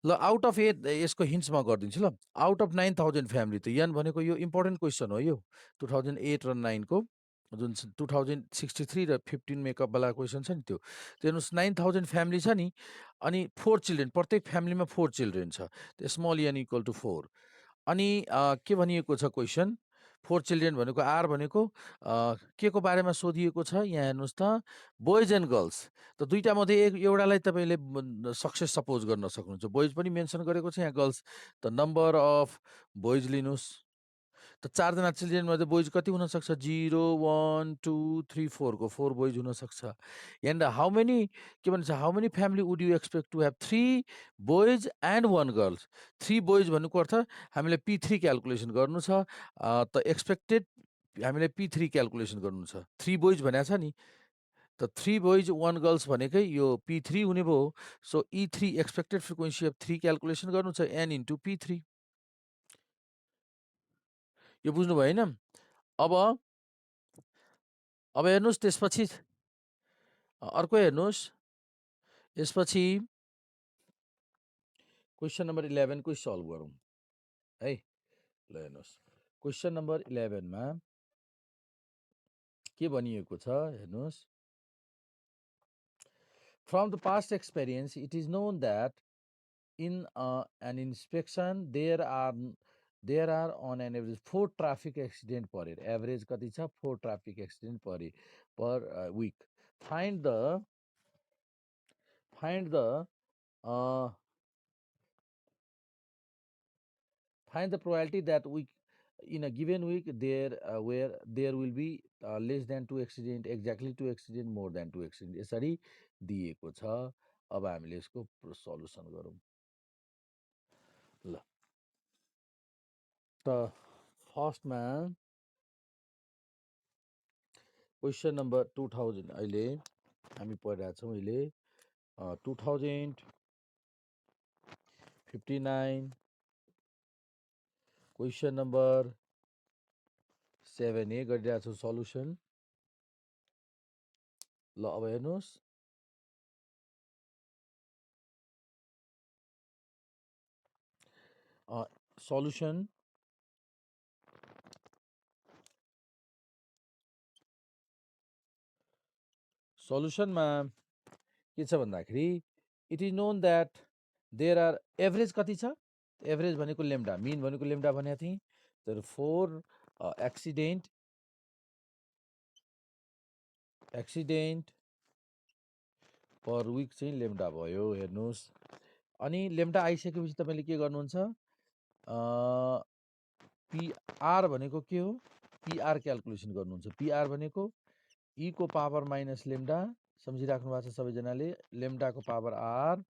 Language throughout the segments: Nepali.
ल आउट अफ 8 यसको हिन्ट्स म गरिदिन्छु ल। आउट अफ 9000 फ्यामिली त यान भनेको यो इम्पोर्टेन्ट क्वेसन हो यो 2008 र 9 को जुन 2063 र 15 मेकअपवाला क्वेसन छ नि त्यो। हेर्नुहोस् 9000 फ्यामिली छ नि, अनि 4 चिल्ड्रेन, प्रत्येक फ्यामिलीमा 4 चिल्ड्रेन छ, स्मल एन इक्वल टु 4। अनि के भनिएको छ क्वेसन, 4 चिल्ड्रेन भनेको आर भनेको के को बारेमा सोधिएको छ यहाँ हेर्नुहोस् त, बोइज एन्ड गर्ल्स। त दुईटा मध्ये एउटालाई तपाईँले सक्सेस सपोज गर्न सक्नुहुन्छ। बोइज पनि मेन्सन गरेको छ यहाँ, गर्ल्स। त नम्बर अफ बोइज लिनुहोस्, त 4 जना चिल्ड्रेनमध्ये बोइज कति हुनसक्छ, 0 1 2 3 4 को 4 बोइज हुनसक्छ। एन्ड हाउ मेनी के भन्छ, how many family would you expect to have 3 boys and 1 girls. 3 boys भन्नुको अर्थ हामीले P3 क्यालकुलेसन गर्नु छ। त एक्सपेक्टेड हामीले P3 क्यालकुलेसन गर्नु छ। 3 बोइज भनेको छ नि, त 3 बोइज 1 गर्ल्स भनेकै यो P3 हुने भयो। So E3 expected frequency of 3 calculation गर्नु छ, N इन्टु P3। यो बुझ्नु भएन? अब हेर्नुहोस् त्यसपछि अर्को हेर्नुहोस्, यसपछि क्वेसन नम्बर 11 को सल्भ गरौँ है। ल हेर्नुहोस् क्वेसन नम्बर 11 मा के भनिएको छ हेर्नुहोस्, from the past experience it is known that in an inspection there are on an average 4 traffic accident per year। Average कति छ, 4 traffic accident per week। Find the probability that in a given week where there will be less than 2 accident, exactly 2 accident, more than 2 accident, यसरी दिएको छ। अब हामीले यसको सल्युसन गरौँ ल। त फर्स्टमा क्वेसन नम्बर 2000 अहिले हामी पढिरहेको छौँ, अहिले 2059 क्वेसन नम्बर 7A गरिरहेको छौँ सल्युसन। ल अब हेर्नुहोस्, सल्युसन सल्युसनमा के छ भन्दाखेरि, it is known that there are, average कति छ, एभरेज भनेको लेम्डा, मिन भनेको लेम्डा भनेको थिएँ। तर 4 एक्सिडेन्ट पर विक चाहिँ लेम्डा भयो। हेर्नुहोस्, अनि लेम्डा आइसकेपछि तपाईँले के गर्नुहुन्छ, पिआर भनेको के हो, पिआर क्यालकुलेसन गर्नुहुन्छ। पिआर भनेको ई को पावर माइनस लेम्डा, सम्झिराख्नु भएको छ सबैजनाले, लेम्डाको power R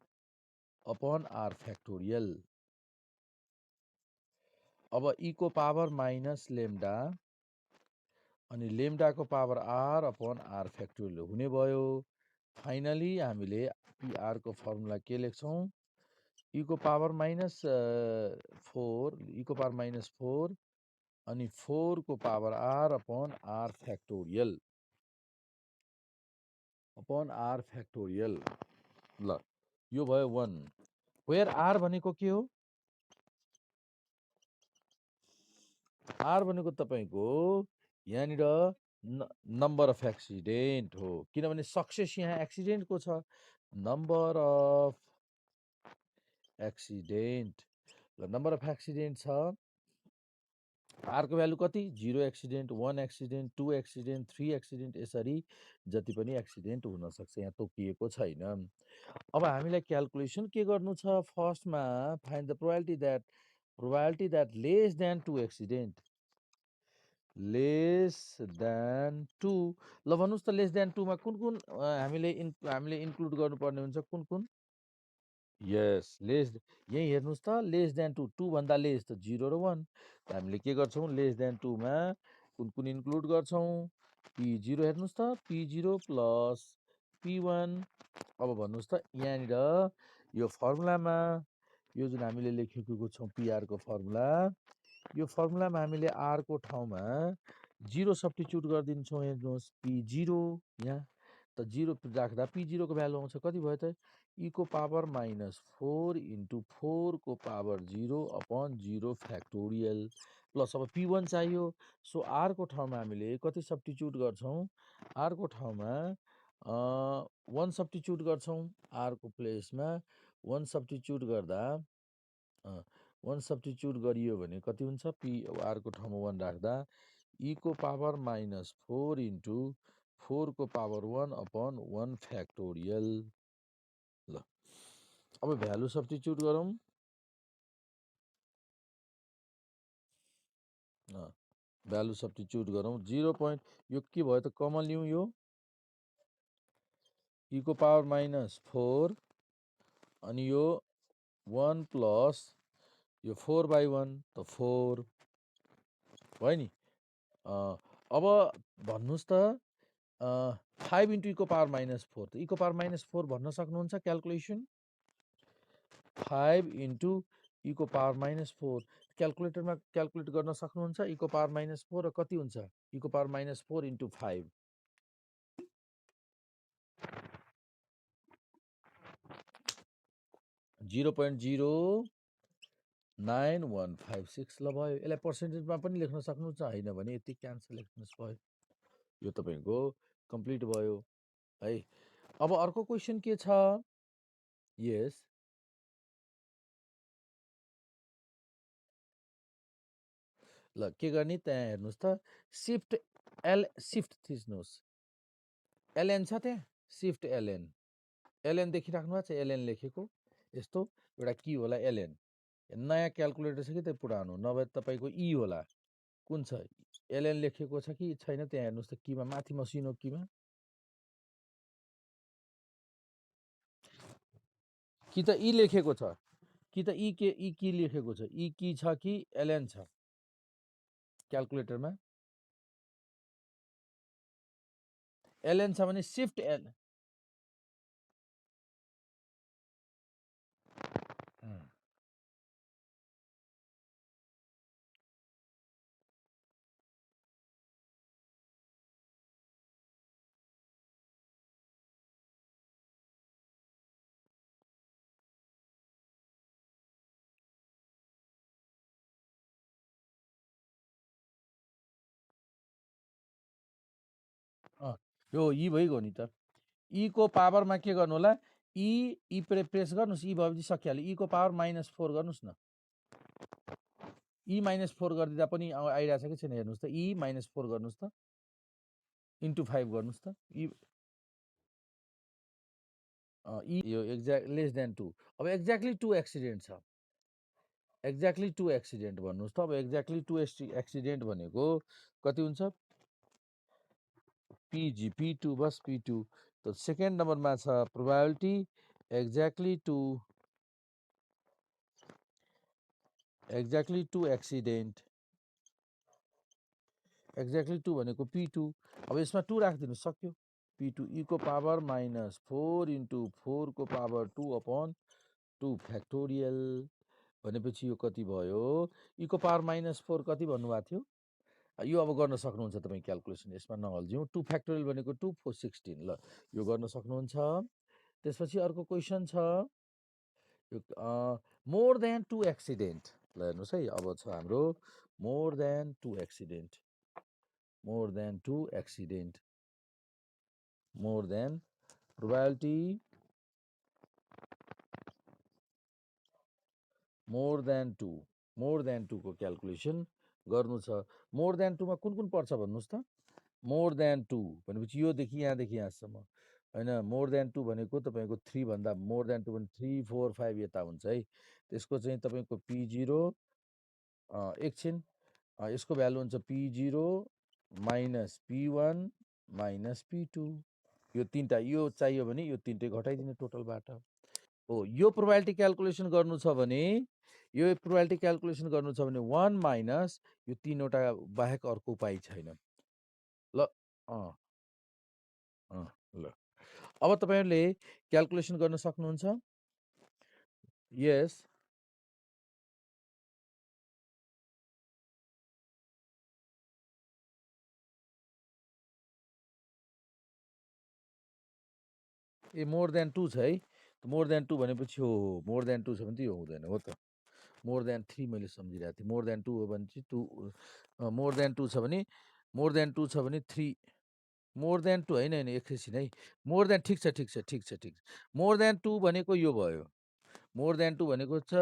upon R factorial. अब ई को पावर माइनस लेम्डा अनि लेम्डाको power R upon R factorial हुने भयो। फाइनली हामीले पिआर को फर्मुला के लेख्छौँ, ई को पावर माइनस 4, ई को पावर माइनस 4 अनि 4 को power R upon R factorial ल यो भयो 1। वेयर आर भनेको के हो, आर भनेको तपाईँको यहाँनिर नम्बर अफ एक्सिडेन्ट हो, किनभने सक्सेस यहाँ एक्सिडेन्टको छ, नम्बर अफ एक्सिडेन्ट। ल नम्बर अफ एक्सिडेन्ट छ, आरको भ्यालु कति, 0 एक्सिडेन्ट, 1 एक्सिडेन्ट, 2 एक्सिडेन्ट, 3 एक्सिडेन्ट, यसरी जति पनि एक्सिडेन्ट हुनसक्छ, यहाँ तोकिएको छैन। अब हामीलाई क्यालकुलेसन के गर्नु छ, फर्स्टमा find the probability that less than 2 accident, less than 2। ल भन्नुहोस् त लेस देन 2 मा कुन कुन हामीले इन्क्लुड गर्नुपर्ने हुन्छ, कुन कुन, यस लेस, यही हेर्नुहोस् त, लेस देन 2, 2 भन्दा लेस त 0 र 1। त हामीले के गर्छौँ, लेस देन 2 मा कुन कुन इन्क्लुड गर्छौँ, P0 हेर्नुहोस् त, P0 प्लस P1। अब भन्नुहोस् त यहाँनिर यो फर्मुलामा यो जुन हामीले लेखेको छौँ पिआर को फर्मुला, यो फर्मुलामा हामीले आर को ठाउँमा 0 सब्स्टिट्युट गरिदिन्छौँ। हेर्नुहोस् P0 यहाँ, त 0 राख्दा P0 को भ्यालु आउँछ कति भयो त, e को पावर -4 इन्टु 4 को पावर 0/0 फ्याक्टोरियल प्लस अब p1 चाहियो। सो r को ठाउँमा हामीले कति सब्स्टिट्युट गर्छौँ? r को ठाउँमा 1 सब्स्टिट्युट गर्छौँ। r को प्लेसमा 1 सब्स्टिट्युट गर्दा 1 सब्स्टिट्युट गरियो भने कति हुन्छ? r को ठाउँमा 1 राख्दा e को पावर -4 इन्टु 4 को पावर 1/1 फ्याक्टोरियल। ल अब भ्यालु सब्स्टिट्युट गरौँ। भ्यालु सब्स्टिट्युट गरौँ। 0. यो के भयो त कमन लिउँ यो e को पावर -4 अनि यो 1 प्लस यो 4/1 त 4 भयो नि। अब भन्नुहोस् त 5 इन्टु e को पावर -4 त e को पावर -4 भन्न सक्नुहुन्छ क्याल्कुलेसन? 5 इन्टु e को पावर -4 क्याल्कुलेटरमा क्याल्कुलेट गर्न सक्नुहुन्छ? e को पावर -4 र कति हुन्छ? e को पावर -4 इन्टु 5 0.09156 ल भयो। यसलाई पर्सेन्टेजमा पनि लेख्न सक्नुहुन्छ, होइन भने यति क्यान्सल लेख्नुहोस् भयो। यो तपाईँको कम्प्लिट भयो है। अब अर्को क्वेसन के छ? यस ल के गर्ने त्यहाँ हेर्नुहोस् त सिफ्ट थिच्नुहोस्। एलएन छ त्यहाँ, सिफ्ट एलएन देखिराख्नु भएको छ? एलएन लेखेको यस्तो एउटा की होला एलएन। नयाँ क्याल्कुलेटर छ कि त्यो पुरानो? नभए तपाईँको ई होला। कुन छ? एलएन लेखेको छ कि छैन त्यहाँ हेर्नुहोस् त कीमा, माथि मसिनो कीमा। कि त ई लेखेको छ, कि त ई की लेखेको छ? ई की छ कि एलएन छ क्याल्कुलेटरमा? एलएन छ भने सिफ्ट एल यो ई भइगयो नि त। ई को पावरमा के गर्नु होला? ई प्रेस गर्नुहोस्। ई भएपछि सकिहाल्यो। ई को पावर -4 गर्नुहोस् न। ई -4 गरिदिँदा पनि आइरहेको छ कि छैन हेर्नुहोस् त। ई -4 गर्नुहोस् त, इन्टु 5 गर्नुहोस् त। यो एक्ज्याक्ट लेस देन 2। अब एक्ज्याक्टली 2 एक्सिडेन्ट छ। एक्ज्याक्टली 2 एक्सिडेन्ट भन्नुहोस् त। अब एक्ज्याक्टली 2 एक्सिडेन्ट भनेको कति हुन्छ? पिजी P2 बस P2। त सेकेन्ड नम्बरमा छ प्रोबेबिलिटी एक्ज्याक्टली 2 एक्सिडेन्ट। एक्ज्याक्टली 2 भनेको P2। अब यसमा 2 राखिदिनु, सक्यो। P2 e को पावर -4 इन्टु 4 को पावर 2/2 फ्याक्टोरियल भनेपछि यो कति भयो? e को पावर -4 कति भन्नुभएको थियो? यो अब गर्न सक्नुहुन्छ तपाईँ क्याल्कुलेसन, यसमा नहल्झ्यौँ। 2 फ्याक्टोरियल भनेको 2 4 16। ल यो गर्न सक्नुहुन्छ। त्यसपछि अर्को क्वेसन छ मोर देन 2 एक्सिडेन्ट। ल हेर्नुहोस् है, अब छ हाम्रो more than 2 accident. More than 2 accident, more than probability more than 2 को क्याल्कुलेसन गर्नु छ। मोर देन 2 मा कुन कुन पर्छ भन्नुहोस् त? मोर देन 2 भनेपछि योदेखि यहाँदेखि यहाँसम्म होइन। मोर देन 2 भनेको तपाईँको 3 भन्दा मोर देन 2 भने 3 4 5 यता हुन्छ है। त्यसको चाहिँ तपाईँको P0 एकछिन, यसको भ्यालु हुन्छ P0 minus P1 minus P2। यो तिनवटा यो चाहियो भने यो तिनटै घटाइदिने टोटलबाट हो। यो प्रोबेबिलिटी क्याल्कुलेसन गर्नु छ भने, यो प्रोबेबिलिटी क्याल्कुलेसन गर्नु छ भने 1 माइनस यो तीनवटा बाहेक अर्को उपाय छैन। ल ल अब तपाईँहरूले क्याल्कुलेसन गर्न सक्नुहुन्छ? यस ए मोर देन 2 छ है। मोर देन 2 भनेपछि हो मोर देन 2 छ भने त यो हुँदैन हो त। मोर देन 3 मैले सम्झिरहेको थिएँ। मोर देन 2 हो भने चाहिँ 2 मोर देन 2 छ भने 3 मोर देन 2 होइन एकैछिन है। मोर देन ठिक छ। मोर देन 2 भनेको यो भयो। मोर देन 2 भनेको छ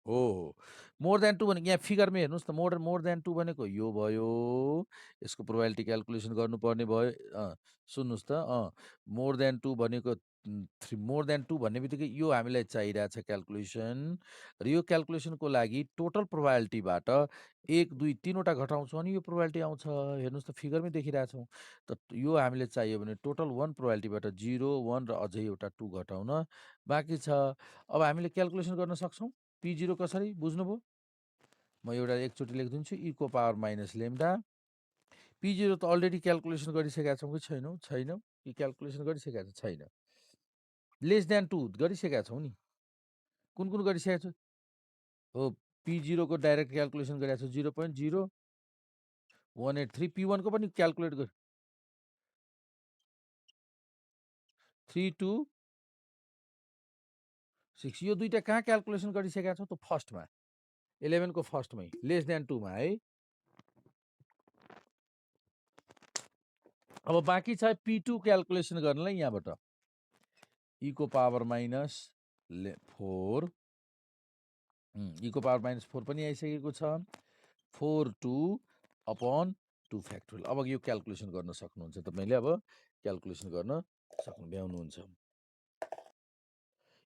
हो। मोर देन 2 भनेको यहाँ फिगरमा हेर्नुहोस् त मोर देन 2 भनेको यो भयो। यसको प्रोबेबिलिटी क्याल्कुलेसन गर्नुपर्ने भयो। सुन्नुहोस् त मोर देन 2 भनेको मोर देन 2 भन्ने बित्तिकै यो हामीलाई चाहिरहेछ क्याल्कुलेसन र यो क्याल्कुलेसनको लागि टोटल प्रोबेबिलिटीबाट 1, 2, 3 वटा घटाउँछौँ अनि यो प्रोबेबिलिटी आउँछ। हेर्नुहोस् त फिगरमै देखिरहेछौँ। त यो हामीलाई चाहियो भने टोटल 1 प्रोबेबिलिटीबाट 0, 1 र अझै एउटा 2 घटाउन बाँकी छ। अब हामीले क्याल्कुलेसन गर्न सक्छौँ। P0 कसरी बुझ्नुभयो? म एउटा एकचोटि लेखिदिन्छु e को पावर माइनस लेम्डा। P0 त अलरेडी क्याल्कुलेसन गरिसकेका छौँ कि छैनौँ? छैनौँ। कि क्याल्कुलेसन गरिसकेका छ? छैन। लेस देन 2 गरिसकेका छौँ नि। कुन गरिसकेका छौँ? हो P0 को डाइरेक्ट क्याल्कुलेसन गरेका छौँ 0.0183। P1 को पनि क्याल्कुलेट गर 326 यो दुईटा कहाँ क्याल्कुलेसन गरिसकेका छौँ? त फर्स्टमा 11 को फर्स्टमै लेस देन 2 मा है। अब बाँकी छ P2 क्याल्कुलेसन गर्नलाई यहाँबाट e को पावर माइनस 4 e को पावर माइनस 4 पनि आइसकेको छ 4 2 2 फ्याक्टोरियल। अब यो क्याल्कुलेसन गर्न सक्नुहुन्छ तपाईँले। अब क्याल्कुलेसन गर्न सक्नु भ्याउनुहुन्छ।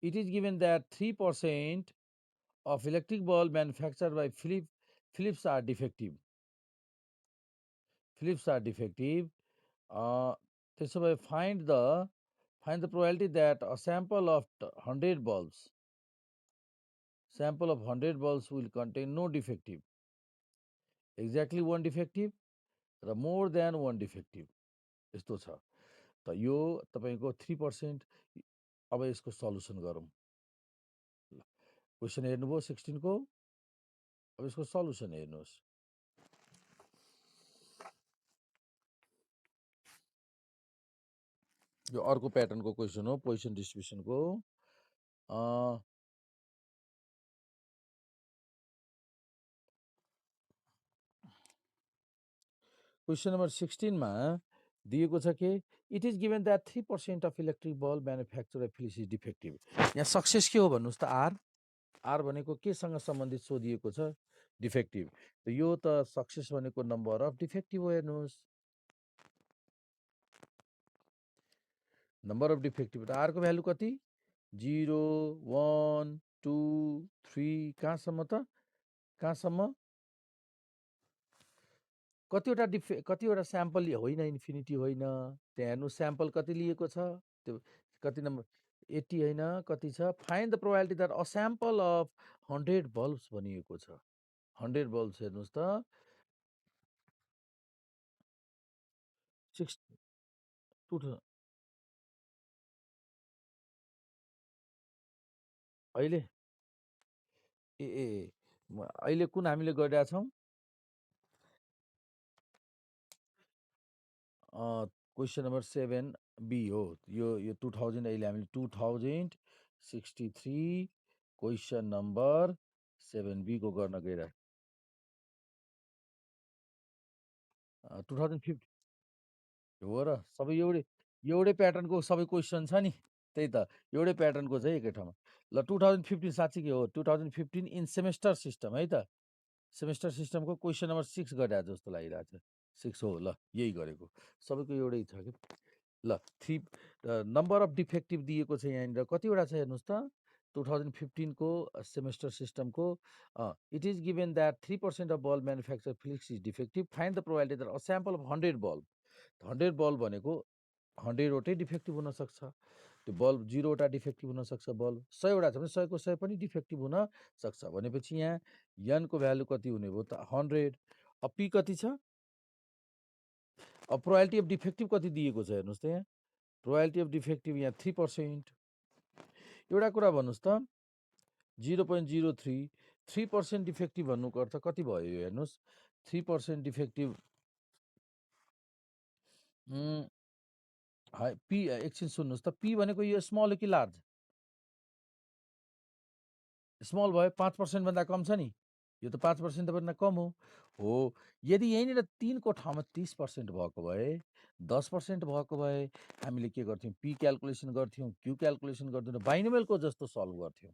It is given that 3% of electric bulb manufactured by Philips are defective. त्यसो भए find the probability that a sample of 100 bulbs will contain no defective, exactly one defective र more than one defective यस्तो छ। त यो तपाईको 3%। अब यसको सल्युसन गरौँ। क्वेसन हेर्नुभयो 16 को। अब यसको सल्युसन हेर्नुहोस्। यो अर्को प्याटर्नको क्वेसन हो पोजिसन डिस्ट्रिब्युसनको। क्वेसन नम्बर 16 मा दिएको छ कि it is given that 3% of electric bulb manufacture by Philips is defective. यहाँ सक्सेस के हो भन्नुहोस् त आर भनेको केसँग सम्बन्धित सोधिएको छ? डिफेक्टिभ। यो त सक्सेस भनेको नम्बर अफ डिफेक्टिभ हो। हेर्नुहोस् नम्बर अफ डिफेक्टिभ त आरको भ्यालु कति? 0 1 2 3 कहाँसम्म त? कहाँसम्म? कतिवटा स्याम्पल होइन इन्फिनिटी होइन। त्यहाँ हेर्नु स्याम्पल कति लिएको छ? त्यो कति नम्बर 80 होइन कति छ? Find the probability that a sample of 100 bulbs भनिएको छ। 100 बल्ब्स हेर्नुहोस् त 6 अहिले अहिले कुन हामीले गरिरहेका छौँ? क्वेसन नम्बर 7B हो। यो 2000 अहिले हामीले 2063 क्वेसन नम्बर 7B को गर्न गइरहेको 2050 हो र सबै एउटै प्याटर्नको सबै क्वेसन छ नि। त्यही त एउटै प्याटर्नको छ एकै ठाउँमा। ल 2015 साँच्चीकै हो 2015 इन सेमेस्टर सिस्टम है त। सेमेस्टर सिस्टमको क्वेसन नम्बर 6 गरिरहेको जस्तो लागिरहेछ। 6 हो ल यही गरेको सबैको एउटै छ कि। ल 3 नम्बर अफ डिफेक्टिभ दिएको छ यहाँनिर कतिवटा छ हेर्नुहोस् त 2015 को सेमेस्टर सिस्टमको it is given that 3% of bulb manufacture Philips is defective find the probability that a sample of 100 bulb. 100 bulb भनेको 100 वटै डिफेक्टिभ हुनसक्छ। त्यो बल्ब 0 वटा डिफेक्टिभ हुनसक्छ। बल्ब 100 वटा छ भने 100 को 100 पनि डिफेक्टिभ हुन सक्छ। भनेपछि यहाँ यनको भ्यालु कति हुने भयो त 100। अब पी कति छ? अब प्रोबेबिलिटी अफ डिफेक्टिभ कति दिएको छ हेर्नुहोस् त यहाँ प्रोबेबिलिटी अफ डिफेक्टिभ यहाँ 3%। एउटा कुरा भन्नुहोस् त 0.03 3% डिफेक्टिभ भन्नुको अर्थ कति भयो यो हेर्नुहोस् 3% डिफेक्टिभ पी एकछिन सुन्नुहोस् त, पी भनेको यो स्मल हो कि लार्ज? स्मल भयो, 5% भन्दा कम छ नि, यो त 5% भन्दा कम हो। यदि यहीँनिर 3 को ठाउँमा 30% भएको भए, 10% भएको भए हामीले के गर्थ्यौँ? पी क्याल्कुलेसन गर्थ्यौँ, क्यू क्याल्कुलेसन गर्दैनौँ, बाइनोमियलको जस्तो सल्भ गर्थ्यौँ।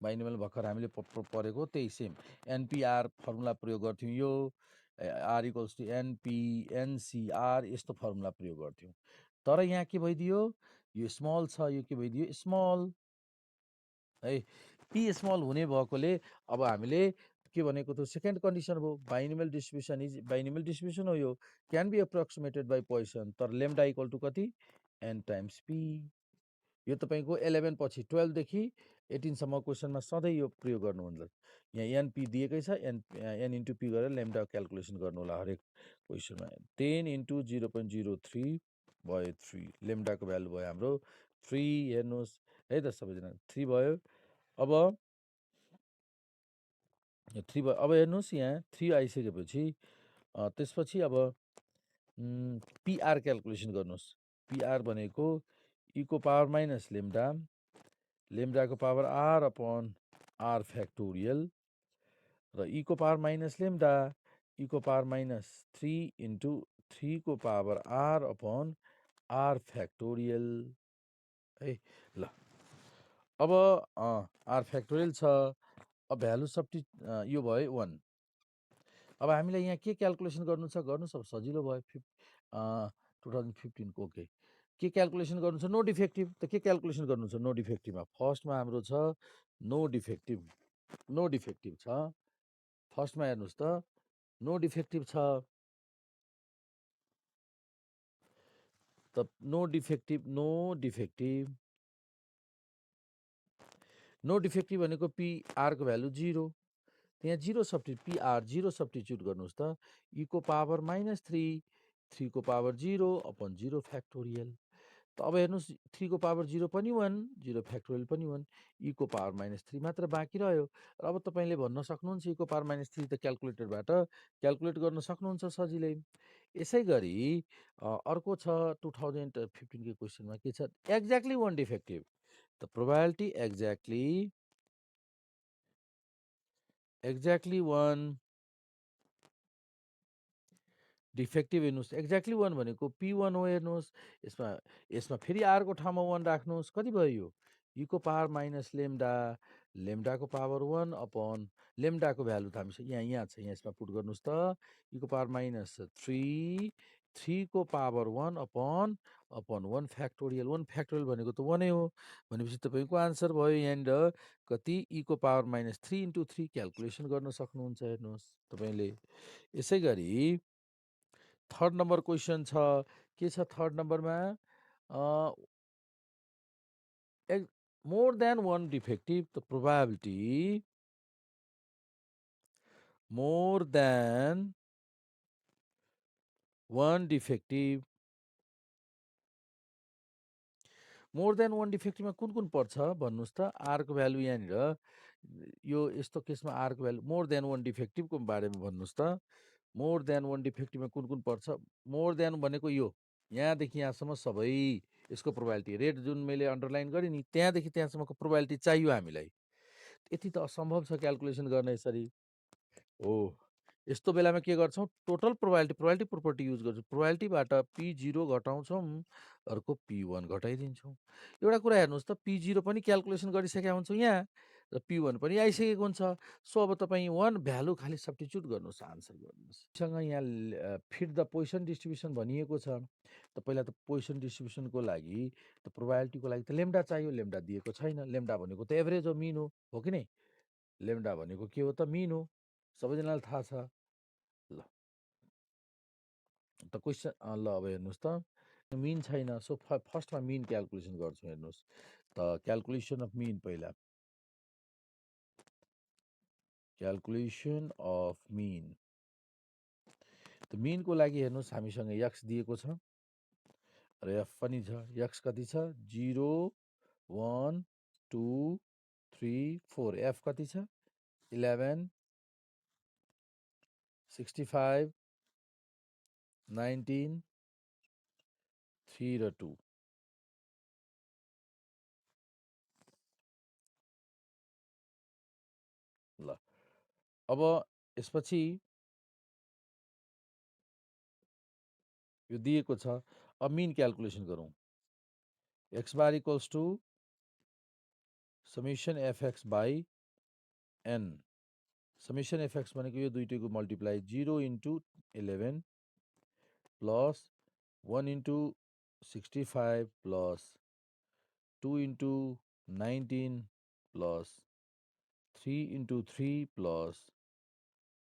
बाइनोमियल भर्खर हामीले पढेको त्यही सेम एनपिआर फर्मुला प्रयोग गर्थ्यौँ, यो R equals to NP NCR यस्तो फर्मुला प्रयोग गर्थ्यौँ। तर यहाँ के भइदियो? यो स्मल छ, यो के भइदियो? स्मल है। पी स्मल हुने भएकोले अब हामीले के भनेको त सेकेन्ड कन्डिसन भयो, binomial distribution is binomial distribution हो, यो can be approximated by Poisson, तर लेम्डा इक्वल टु कति? N times P. यो तपाईँको 11 पछि 12 देखि 18 सम्म क्वेसनमा सधैँ यो प्रयोग गर्नुहुन्छ। यहाँ एनपी दिएकै छ, एन इन्टु पी गरेर लेम्डा क्याल्कुलेसन गर्नु होला हरेक क्वेसनमा। 10 इन्टु 0.03 भयो 3, लेम्डाको भ्यालु भयो हाम्रो 3, हेर्नुहोस् है त सबैजना 3 भयो। अब 3 भयो, अब हेर्नुहोस् यहाँ 3 आइसकेपछि त्यसपछि अब पिआर क्याल्कुलेसन गर्नुहोस्। पिआर भनेको इको पावर माइनस लेम्डा, लेम्डाको power R upon R factorial र इको पावर माइनस लेम्डा इको पावर माइनस 3 इन्टु 3 को power R upon R factorial है। ल अब आर फ्याक्टोरियल छ, अब भ्यालु सब्टी यो भयो 1। अब हामीलाई यहाँ के क्याल्कुलेसन गर्नु छ? गर्नुहोस्, अब सजिलो भयो। 2015 को ओके, के क्याल्कुलेसन गर्नु छ? No defective. त के क्याल्कुलेसन गर्नु छ नो डिफेक्टिभमा? फर्स्टमा हाम्रो छ नो डिफेक्टिभ, नो डिफेक्टिभ छ फर्स्टमा, हेर्नुहोस् त नो डिफेक्टिभ छ। त no defective, no defective, no defective भनेको पिआरको भ्यालु 0, त्यहाँ 0 सब्स्टिट्युट, पिआर 0 सब्स्टिट्युट गर्नुहोस् त, इको पावर माइनस 3, 3 को पावर 0 अपन 0 फ्याक्टोरियल। त अब हेर्नुहोस् 3 को पावर 0 पनि 1, 0 फ्याक्टोरियल पनि 1, इको पावर माइनस 3 मात्र बाँकी रह्यो। र अब तपाईँले भन्न सक्नुहुन्छ इको पावर माइनस 3 त क्याल्कुलेटरबाट क्याल्कुलेट गर्न सक्नुहुन्छ सजिलै। यसै गरी अर्को छ 2015 को क्वेसनमा के छ? Exactly 1 defective. त प्रोबाबिलिटी एक्ज्याक्टली 1 डिफेक्टिभ हेर्नुहोस्। एक्ज्याक्टली 1 भनेको P1 हो, हेर्नुहोस्। यसमा यसमा फेरि आरको ठाउँमा 1 राख्नुहोस्, कति भयो यो? इको पावर माइनस लेम्डा, लेम्डाको पावर 1 अपन लेम्डाको भ्यालु त हामीसँग यहाँ छ, यहाँ यसमा पुट गर्नुहोस् त, इको पावर माइनस 3, 3 को पावर 1 अपन 1 फ्याक्टोरियल। 1 फ्याक्टोरियल भनेको त 1 हो, भनेपछि तपाईँको आन्सर भयो यहाँनिर कति? इको पावर माइनस 3 इन्टु 3 क्याल्कुलेसन गर्न सक्नुहुन्छ, हेर्नुहोस् तपाईँले। यसै गरी थर्ड नम्बर क्वेसन छ, के छ थर्ड नम्बरमा? मोर देन 1 डिफेक्टिभ, त probability more than 1 defective, more than 1 डिफेक्टिभमा कुन कुन पर्छ भन्नुहोस् त? आरको भ्यालु यहाँनिर यो यस्तो केसमा आरको भ्यालु मोर देन 1 डिफेक्टिभको बारेमा भन्नुहोस् त। मोर देन 1 डिफेक्टिभमा कुन कुन पर्छ? मोर देन भनेको यो यहाँदेखि यहाँसम्म सबै यसको प्रोबाबिलिटी, रेड जुन मैले अन्डरलाइन गरेँ नि, त्यहाँदेखि त्यहाँसम्मको प्रोबाबिलिटी चाहियो हामीलाई। यति त असम्भव छ क्याल्कुलेसन गर्न यसरी हो। यस्तो बेलामा के गर्छौँ? टोटल प्रोबाबिलिटी प्रोपर्टी युज गर्छौँ। प्रोबाबिलिटीबाट P0 घटाउँछौँ, अर्को P1 घटाइदिन्छौँ। एउटा कुरा हेर्नुहोस् त, P0 पनि क्याल्कुलेसन गरिसकेका हुन्छौँ यहाँ, र P1 पनि आइसकेको हुन्छ। सो अब तपाईँ 1 भ्यालु खालि सब्स्टिट्युट गर्नुहोस्, आन्सर गर्नुहोस्। सँग यहाँ फिट द पोइसन डिस्ट्रिब्युसन भनिएको छ। त पहिला त पोइसन डिस्ट्रिब्युसनको लागि त प्रोबाबिलिटीको लागि त लेम्डा चाहियो, लेम्डा दिएको छैन। लेम्डा भनेको त एभरेज हो, मिन हो कि नै? लेम्डा भनेको के हो त? मिन हो, सबैजनालाई थाहा छ। ल त क्वेसन ल अब हेर्नुहोस् त, मिन छैन, सो फर्स्टमा मिन क्याल्कुलेसन गर्छौँ, हेर्नुहोस् त। क्याल्कुलेसन अफ मिन पहिला, क्याल्कुलेसन अफ मिन। त मिनको लागि हेर्नुहोस् हामीसँग एक्स दिएको छ र एफ पनि छ। एक्स कति छ? 0, 1, 2, 3, 4। एफ कति छ? 11, 65, 19, 3 र 2 ल अब यसपछि यो दिएको छ अब मिन क्याल्कुलेसन गरौँ x bar equals to summation fx by n summation fx भनेको यो दुईटैको multiply 0 into 11 plus 1 into 65 plus 2 into 19 plus 3 into 3 plus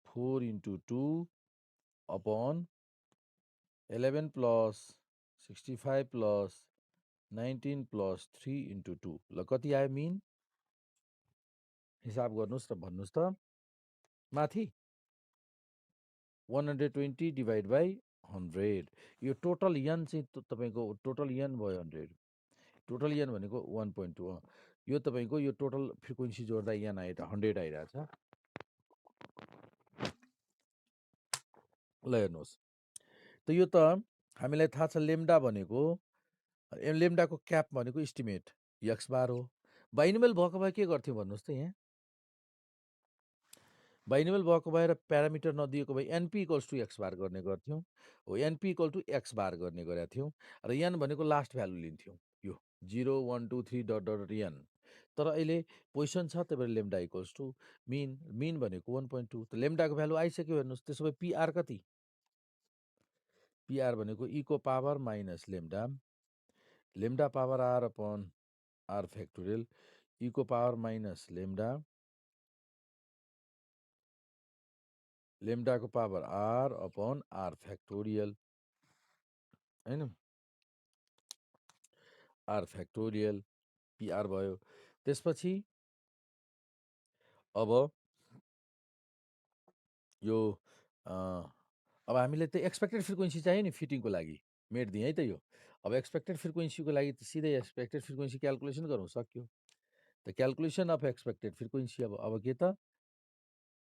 4 into 2 upon 11 plus 65 plus 19 plus 3 into 2 ल कति आयो मिन हिसाब गर्नुहोस् र भन्नुहोस् त माथि 120 डिभाइड बाई 100 यो टोटल यन चाहिँ तपाईँको टोटल यन भयो 100 टोटल यन भनेको 1.2 यो तपाईँको यो टोटल फ्रिक्वेन्सी जोड्दा यन आएर 100 आइरहेछ ल हेर्नुहोस् त यो त हामीलाई थाहा छ लेम्डा भनेको लेम्डाको क्याप भनेको इस्टिमेट एक्स बार हो बाइनोमियल भएको भए के गर्थ्यो भन्नुहोस् त यहाँ बाइनोमियल भएको भएर प्यारामिटर नदिएको भए एनपी इक्वल्स टु एक्स बार गर्ने गर्थ्यौँ हो एनपी इक्वल टु एक्स बार गर्ने गरेका थियौँ र एन भनेको लास्ट भ्यालु लिन्थ्यौँ यो 0 1 2 3 डट डट एन तर अहिले पोजिसन छ त्यही भएर lambda equals to mean mean भनेको 1.2 त लेम्डाको भ्यालु आइसक्यो हेर्नुहोस् त्यसो भए पिआर कति पिआर भनेको इको power minus lambda lambda power R upon R factorial इको पावर माइनस लेम्डा लेम्डाको power R upon R factorial हैन आर फ्याक्टोरियल पिआर भयो त्यसपछि अब यो अब हामीले त एक्सपेक्टेड फ्रिक्वेन्सी चाहियो नि फिटिङको लागि मेट्दिएँ है त यो अब एक्सपेक्टेड फ्रिक्वेन्सीको लागि त सिधै एक्सपेक्टेड फ्रिक्वेन्सी क्याल्कुलेसन गरौँ सक्यो त क्याल्कुलेसन अफ एक्सपेक्टेड फ्रिक्वेन्सी अब के त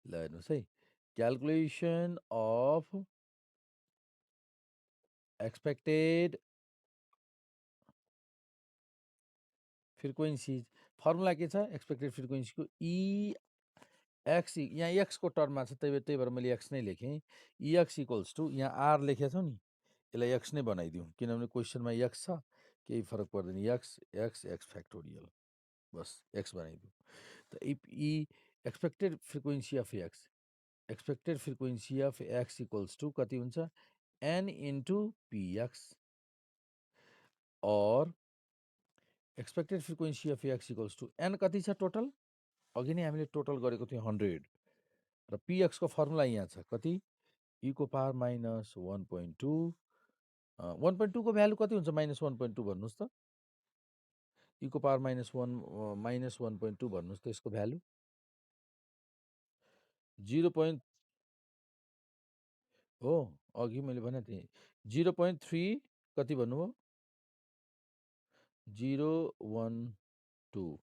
ल हेर्नुहोस् है calculation of expected frequency formula के छ एक्सपेक्टेड फ्रिक्वेन्सीको ई एक्स यहाँ एक्सको टर्ममा छ त्यही भएर मैले एक्स नै लेखेँ इएक्स इक्वल्स टु यहाँ आर लेखेको छौँ नि यसलाई एक्स नै बनाइदिउँ किनभने क्वेसनमा एक्स छ केही फरक पर्दैन एक्स एक्स एक्स फ्याक्टोरियल बस एक्स बनाइदिउँ त E expected frequency of X equals to कति हुन्छ एन इन्टु पिएक्स और expected frequency of X equals to N कति छ टोटल अघि नै हामीले टोटल गरेको थियौँ 100 र पिएक्सको फर्मुला यहाँ छ कति इको पावर माइनस 1.2 1.2 को भ्यालु कति हुन्छ माइनस 1.2 भन्नुहोस् त इको पावर माइनस 1.2 भन्नुहोस् त यसको भ्यालु 0. हो अघि मैले भनेको थिएँ 0.3 कति भन्नुभयो 012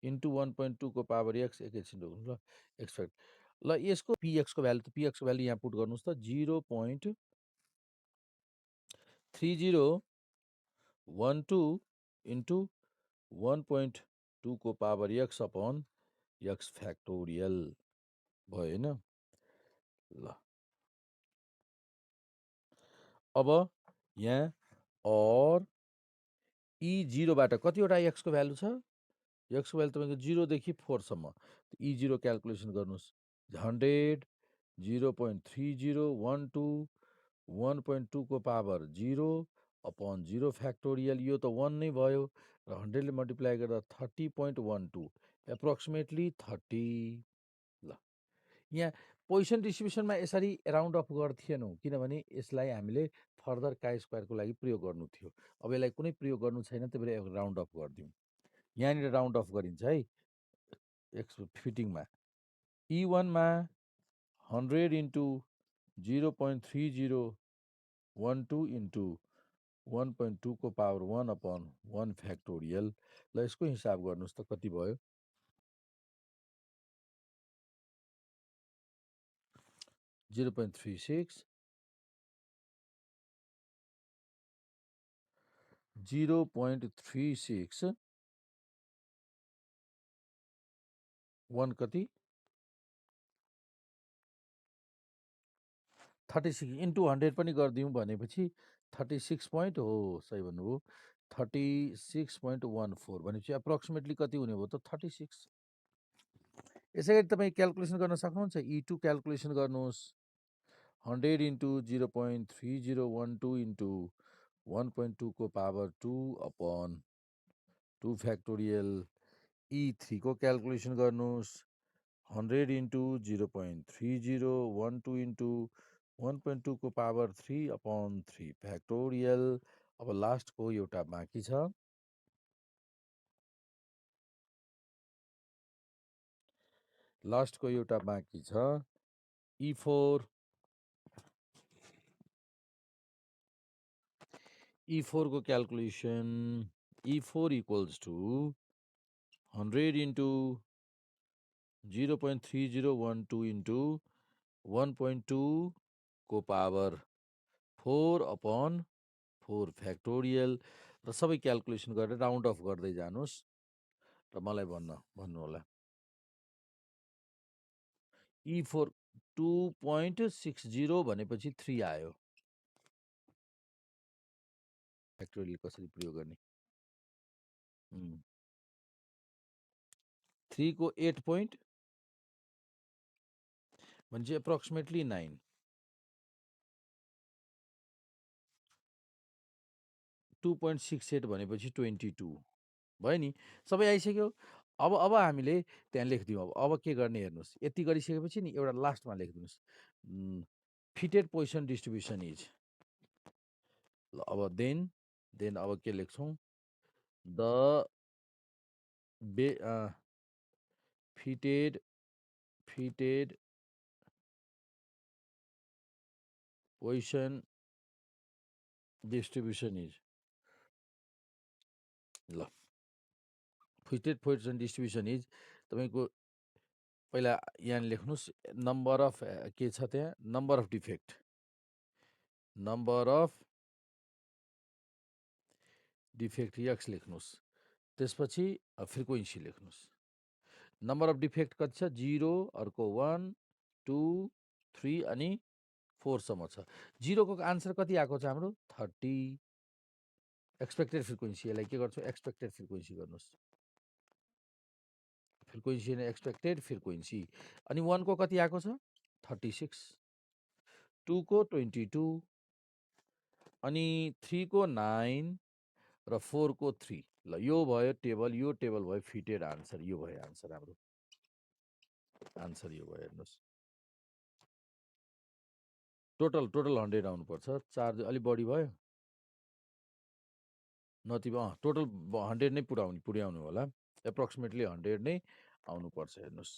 इन्टु 1.2 को पावर एक्स एकैछिन रोक्नु ल एक्सपेक्ट ल यसको पिएक्सको भ्यालु त पिएक्सको भ्यालु यहाँ पुट गर्नुहोस् त 0.3012 इन्टु 1.2 को power x upon x factorial भयो होइन ल अब यहाँ और ई 0बाट कतिवटा एक्सको भ्यालु छ एक्सको भ्यालु तपाईँको 0देखि 4सम्म ई 0 क्याल्कुलेसन गर्नुहोस् 100 0.3012 1.2 को पावर 0 अपन 0 फ्याक्टोरियल यो त 1 नै भयो र 100ले मल्टिप्लाई गर्दा 30.12 एप्रोक्सिमेटली 30 ल यहाँ पोजिसन डिस्ट्रिब्युसनमा यसरी राउन्ड अफ गर्थेनौँ किनभने यसलाई हामीले फर्दर काई स्क्वायरको लागि प्रयोग गर्नु थियो अब यसलाई कुनै प्रयोग गर्नु छैन त्यही भएर राउन्ड अफ गरिदिउँ यहाँनिर राउन्ड अफ गरिन्छ है एक्स फिटिङमा ई वानमा 100 इन्टु 0.3012 इन्टु 1.2 को पावर 1 अपन 1 फ्याक्टोरियल ल यसको हिसाब गर्नुहोस् त कति भयो 0.36 0.36 1 कति 36 इन्टु 100 पनि गरिदिउँ भनेपछि 36 पोइन्ट हो सही भन्नुभयो 36.14 भनेपछि एप्रोक्सिमेटली कति हुने भयो त 36 यसै गरी तपाईँ क्यालकुलेसन गर्न सक्नुहुन्छ E2 क्यालकुलेसन गर्नुहोस् 100 इन्टु 0.3012 इन्टु 1.2 को पावर 2 अपन 2 फ्याक्टोरियल E3 को क्यालकुलेसन गर्नुहोस् 100 इन्टु 0.3012 इन्टु 1.2 को पावर 3 अपन 3 फ्याक्टोरियल अब लास्टको एउटा बाँकी छ लास्टको एउटा बाँकी छ E4 को calculation E4 equals to 100 into 0.3012 into 1.2 को पावर 4 अपन 4 फ्याक्टोरियल र सबै क्यालकुलेसन गरेर राउन्ड अफ गर्दै जानुहोस् र मलाई भन्नु होला E4 2.60 भनेपछि 3 आयो फ्याक्टोरियल कसरी प्रयोग गर्ने 3 को 8 पोइन्ट भनेपछि एप्रोक्सिमेटली 9 2.68 भनेपछि 22 भयो नि सबै आइसक्यो अब हामीले त्यहाँ लेखिदिउँ अब के गर्ने हेर्नुहोस् यति गरिसकेपछि नि एउटा लास्टमा लेखिदिनुहोस् फिटेड पोजिसन डिस्ट्रिब्युसन इज ल अब देन अब के लेख्छौँ the fitted position distribution is ल फिटेड पोजिसन डिस्ट्रिब्युसन इज तपाईँको पहिला यहाँ लेख्नुहोस् नम्बर अफ के छ त्यहाँ नम्बर अफ डिफेक्ट एक्स लेख्नुहोस् त्यसपछि फ्रिक्वेन्सी लेख्नुहोस् नम्बर अफ डिफेक्ट कति छ 0 अर्को 1 2 3 अनि 4 सम्म छ 0 को आन्सर कति आएको छ हाम्रो 30 एक्सपेक्टेड फ्रिक्वेन्सी यसलाई के गर्छौँ एक्सपेक्टेड फ्रिक्वेन्सी गर्नुहोस् फ्रिक्वेन्सी नै एक्सपेक्टेड फ्रिक्वेन्सी अनि 1 को कति आएको छ 36 2 को 22 अनि 3 को 9 र 4 को 3 ल यो भयो टेबल भयो फिटेड आन्सर यो भयो आन्सर हाम्रो आन्सर यो भयो हेर्नुहोस् टोटल 100 आउनुपर्छ चार्ज अलि बढी भयो नति टोटल 100 नै पुर्याउनु होला एप्रोक्सिमेटली 100 नै आउनुपर्छ हेर्नुहोस्